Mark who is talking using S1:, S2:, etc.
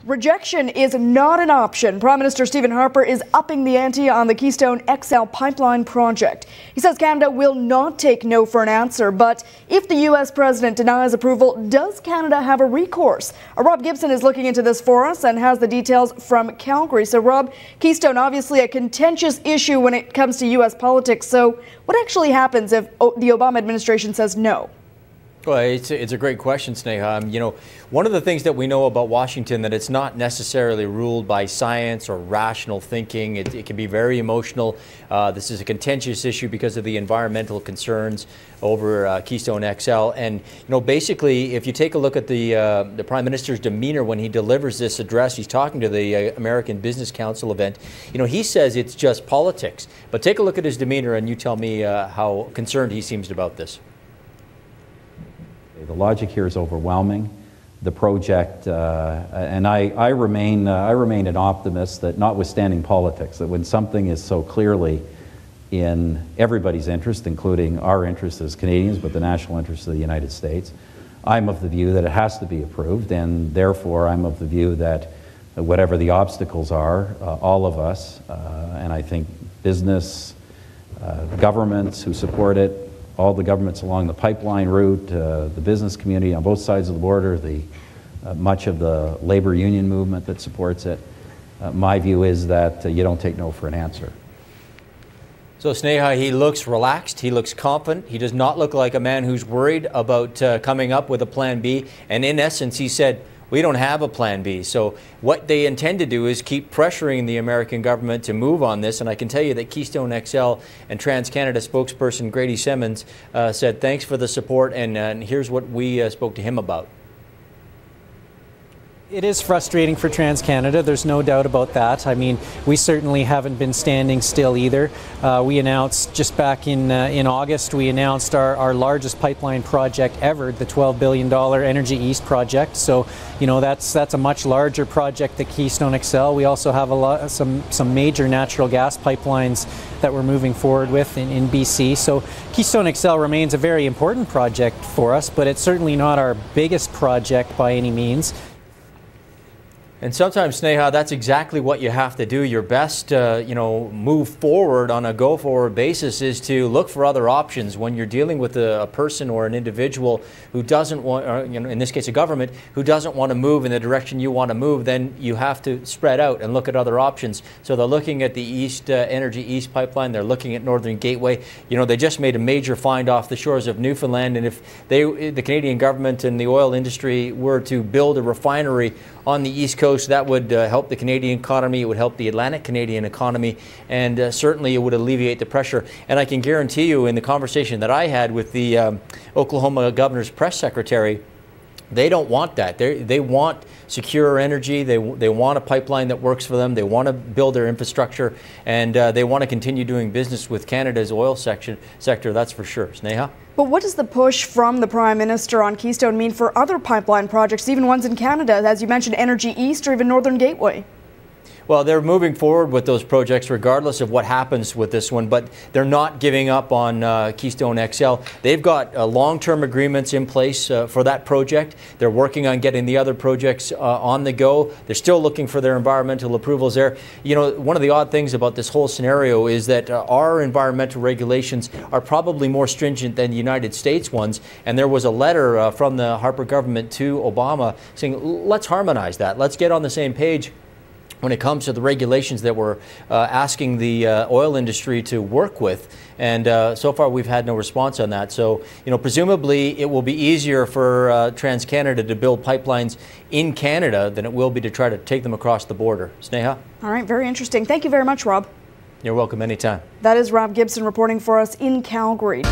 S1: Rejection is not an option. Prime Minister Stephen Harper is upping the ante on the Keystone XL pipeline project. He says Canada will not take no for an answer, but if the U.S. president denies approval, does Canada have a recourse? Rob Gibson is looking into this for us and has the details from Calgary. So Rob, Keystone obviously a contentious issue when it comes to U.S. politics. So what actually happens if the Obama administration says no?
S2: Well, it's a great question, Sneha. One of the things that we know about Washington that it's not necessarily ruled by science or rational thinking. It can be very emotional. This is a contentious issue because of the environmental concerns over Keystone XL. And basically, if you take a look at the Prime Minister's demeanor when he delivers this address, he's talking to the American Business Council event. He says it's just politics. But take a look at his demeanor, and you tell me how concerned he seems about this.
S3: The logic here is overwhelming. The project, and I remain an optimist that, notwithstanding politics, that when something is so clearly in everybody's interest, including our interest as Canadians, but the national interest of the United States, I'm of the view that it has to be approved, and therefore I'm of the view that whatever the obstacles are, all of us, and I think business, governments who support it, all the governments along the pipeline route, the business community on both sides of the border, much of the labor union movement that supports it. My view is that you don't take no for an answer.
S2: So Sneha, he looks relaxed, he looks confident, he does not look like a man who's worried about coming up with a plan B, and in essence he said, we don't have a plan B. So what they intend to do is keep pressuring the American government to move on this. And I can tell you that Keystone XL and TransCanada spokesperson Grady Simmons said thanks for the support, and here's what we spoke to him about.
S4: It is frustrating for TransCanada, there's no doubt about that. I mean, we certainly haven't been standing still either. We announced just back in August, we announced our largest pipeline project ever, the $12 billion Energy East project. So, that's a much larger project than Keystone XL. We also have some major natural gas pipelines that we're moving forward with in BC. So Keystone XL remains a very important project for us, but it's certainly not our biggest project by any means.
S2: And sometimes, Sneha, that's exactly what you have to do. Your best, move forward on a go-forward basis is to look for other options when you're dealing with a person or an individual who doesn't want, or, in this case, a government who doesn't want to move in the direction you want to move. Then you have to spread out and look at other options. So they're looking at the Energy East pipeline. They're looking at Northern Gateway. They just made a major find off the shores of Newfoundland, and if the Canadian government and the oil industry were to build a refinery on the East Coast, that would help the Canadian economy, it would help the Atlantic Canadian economy, and certainly it would alleviate the pressure. And I can guarantee you, in the conversation that I had with the Oklahoma governor's press secretary, they don't want that. They want secure energy. They want a pipeline that works for them. They want to build their infrastructure, and they want to continue doing business with Canada's oil sector, that's for sure. Sneha?
S1: But what does the push from the Prime Minister on Keystone mean for other pipeline projects, even ones in Canada, as you mentioned, Energy East or even Northern Gateway?
S2: Well, they're moving forward with those projects regardless of what happens with this one, but they're not giving up on Keystone XL. They've got long-term agreements in place for that project. They're working on getting the other projects on the go. They're still looking for their environmental approvals there. One of the odd things about this whole scenario is that our environmental regulations are probably more stringent than the United States ones, and there was a letter from the Harper government to Obama saying, let's harmonize that. Let's get on the same page when it comes to the regulations that we're asking the oil industry to work with. And so far we've had no response on that. So, presumably it will be easier for TransCanada to build pipelines in Canada than it will be to try to take them across the border. Sneha?
S1: All right, very interesting. Thank you very much, Rob.
S2: You're welcome anytime.
S1: That is Rob Gibson reporting for us in Calgary.